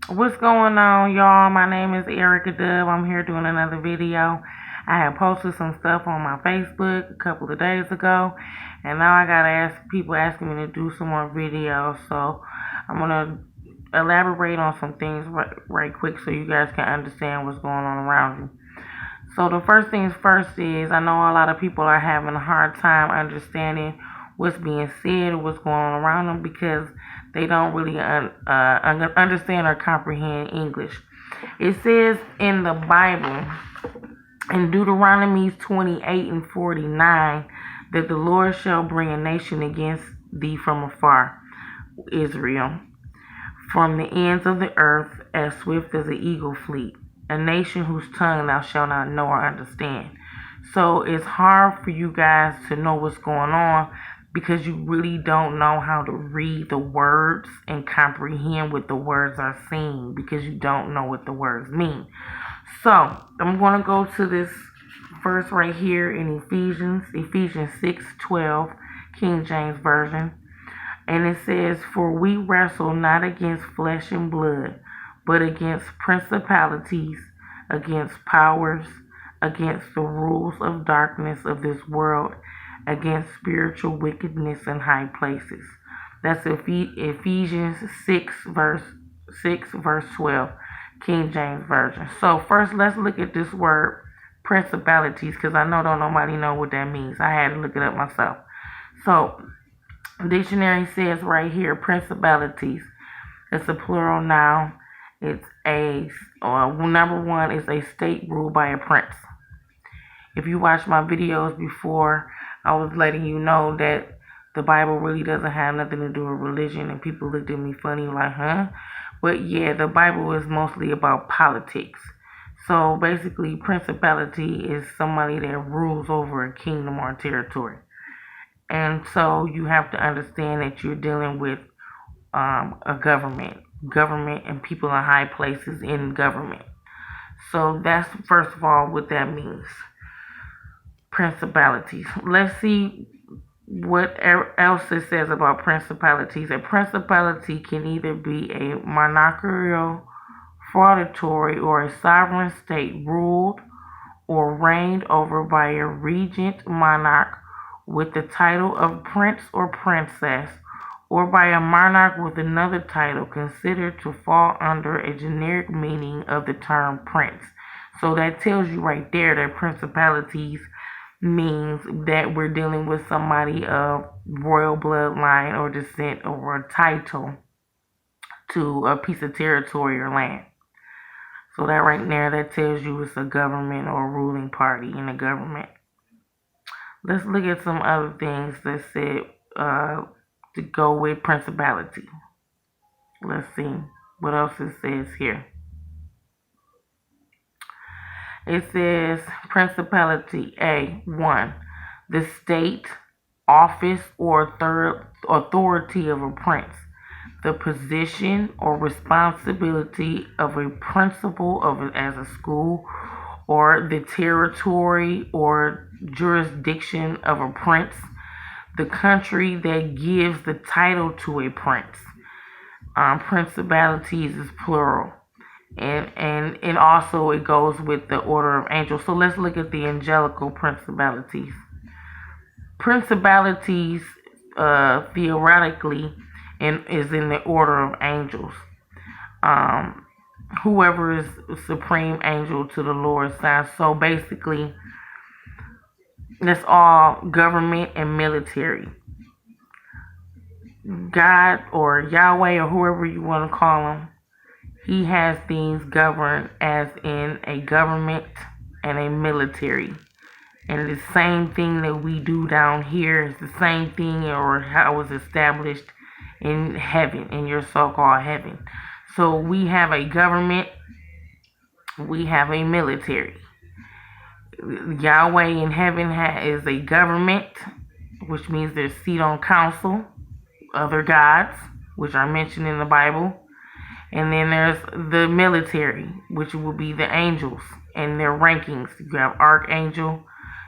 What's going on, y'all? My name is Erica Dub. I'm here doing another video. I had posted some stuff on my Facebook a couple of days ago, and now I got people asking me to do some more videos. So I'm gonna elaborate on some things right quick so you guys can understand what's going on around you. So the first things first is I know a lot of people are having a hard time understanding what's being said or what's going on around them because they don't really understand or comprehend English. It says in the Bible, in Deuteronomy 28 and 49, that the Lord shall bring a nation against thee from afar, Israel, from the ends of the earth, as swift as an eagle fleet, a nation whose tongue thou shalt not know or understand. So it's hard for you guys to know what's going on because you really don't know how to read the words and comprehend what the words are saying because you don't know what the words mean. So I'm going to go to this verse right here in Ephesians 6:12, King James Version. And it says, "For we wrestle not against flesh and blood, but against principalities, against powers, against the rules of darkness of this world, against spiritual wickedness in high places." That's Ephesians 6 verse 12, King James Version. So first, let's look at this word principalities, because I know don't nobody know what that means. I had to look it up myself. So dictionary says right here, principalities. It's a plural noun. It's number one is a state ruled by a prince. If you watched my videos before, I was letting you know that the Bible really doesn't have nothing to do with religion, and people looked at me funny like, huh? But yeah, the Bible is mostly about politics. So basically, principality is somebody that rules over a kingdom or territory. And so you have to understand that you're dealing with a government and people in high places in government. So that's first of all what that means. Principalities. Let's see what else it says about principalities. A principality can either be a monarchical, feudatory, or a sovereign state ruled or reigned over by a regent monarch with the title of prince or princess, or by a monarch with another title considered to fall under a generic meaning of the term prince. So that tells you right there that principalities means that we're dealing with somebody of royal bloodline or descent or a title to a piece of territory or land. So that right there, that tells you it's a government or a ruling party in the government. Let's look at some other things that said to go with principality. Let's see what else it says here. It says principality A1, the state, office, or authority of a prince, the position or responsibility of a principal as a school, or the territory or jurisdiction of a prince, the country that gives the title to a prince. Principalities is plural. And also it goes with the order of angels. So let's look at the angelical principalities. Principalities theoretically is in the order of angels. Whoever is supreme angel to the Lord's side. So basically, that's all government and military. God or Yahweh or whoever you want to call him, he has things governed as in a government and a military. And the same thing that we do down here is the same thing or how it was established in heaven, in your so-called heaven. So we have a government, we have a military. Yahweh in heaven is a government, which means there's seat on council, other gods, which are mentioned in the Bible. And then there's the military, which will be the angels and their rankings. You have archangel,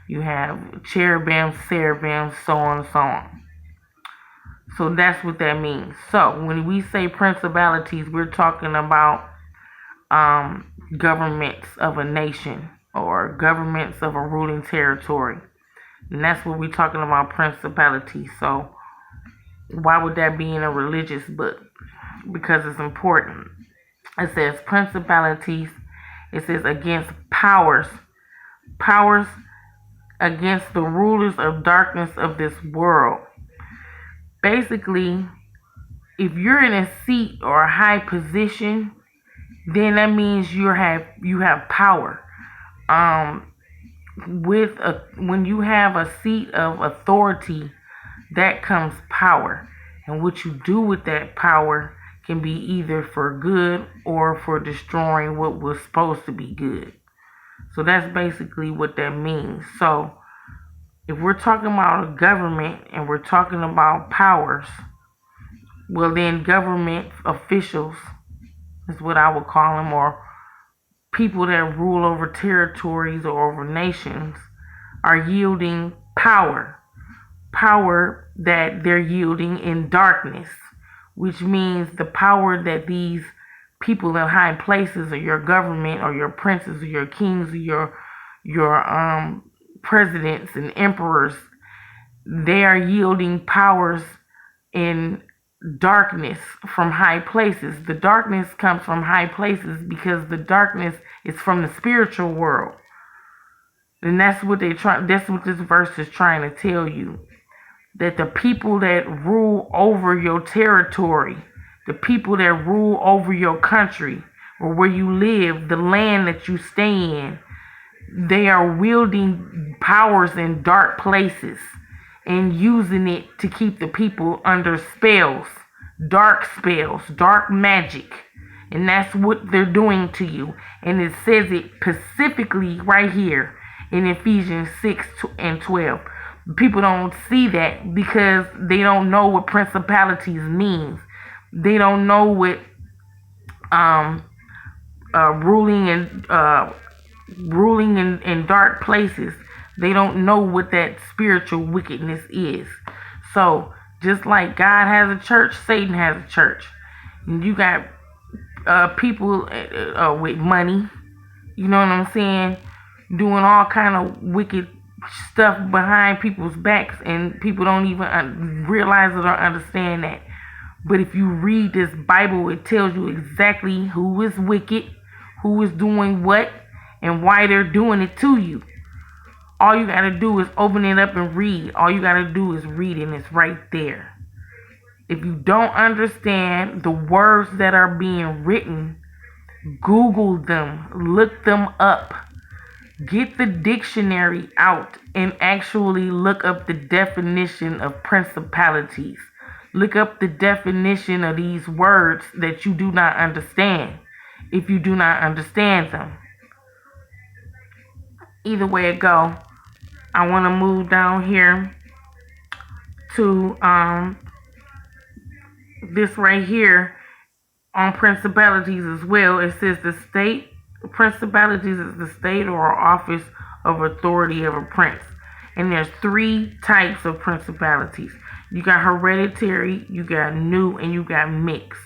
you have cherubim, seraphim, so on and so on. So that's what that means. So when we say principalities, we're talking about governments of a nation or governments of a ruling territory. And that's what we're talking about, principalities. So why would that be in a religious book? Because it's important. It says principalities. It says against powers against the rulers of darkness of this world. Basically, if you're in a seat or a high position, then that means you have power. When you have a seat of authority, that comes power, and what you do with that power can be either for good or for destroying what was supposed to be good. So that's basically what that means. So if we're talking about a government and we're talking about powers, well then government officials is what I would call them, or people that rule over territories or over nations, are yielding power that they're yielding in darkness, which means the power that these people in high places, or your government, or your princes, or your kings, or your presidents and emperors, they are yielding powers in darkness from high places. The darkness comes from high places because the darkness is from the spiritual world. And that's what that's what this verse is trying to tell you. That the people that rule over your territory, the people that rule over your country, or where you live, the land that you stay in, they are wielding powers in dark places and using it to keep the people under spells, dark magic. And that's what they're doing to you. And it says it specifically right here in Ephesians 6 and 12. People don't see that because they don't know what principalities means. They don't know what ruling in dark places. They don't know what that spiritual wickedness is. So just like God has a church, Satan has a church. And you got people with money, you know what I'm saying, doing all kind of wicked stuff behind people's backs, and people don't even realize it or understand that. But if you read this Bible, it tells you exactly who is wicked, who is doing what, and why they're doing it to you. All you gotta do is open it up and read. All you gotta do is read, and it's right there. If you don't understand the words that are being written, Google them, look them up. Get the dictionary out and actually look up the definition of principalities. Look up the definition of these words that you do not understand, if you do not understand them. Either way it go, I want to move down here to this right here on principalities as well. It says the state. Principalities is the state or office of authority of a prince. And there's 3 types of principalities. You got hereditary, you got new, and you got mixed.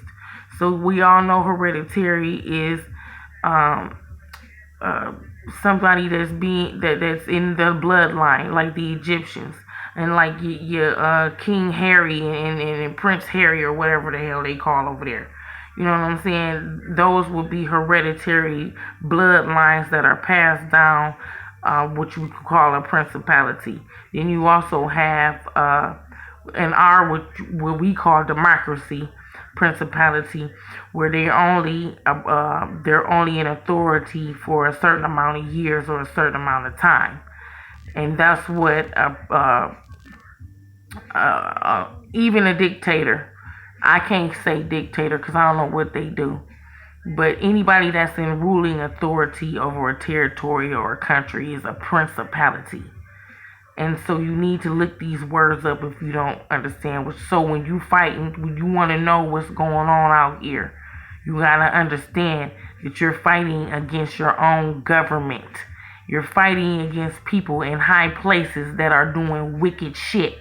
So we all know hereditary is somebody that's in the bloodline, like the Egyptians, and like your King Harry and Prince Harry, or whatever the hell they call over there. You know what I'm saying? Those will be hereditary bloodlines that are passed down, which we could call a principality. Then you also have what we call democracy principality, where they're only in authority for a certain amount of years or a certain amount of time. And that's what even a dictator. I can't say dictator because I don't know what they do. But anybody that's in ruling authority over a territory or a country is a principality. And so you need to look these words up if you don't understand. So when you fighting, when you want to know what's going on out here, you got to understand that you're fighting against your own government. You're fighting against people in high places that are doing wicked shit.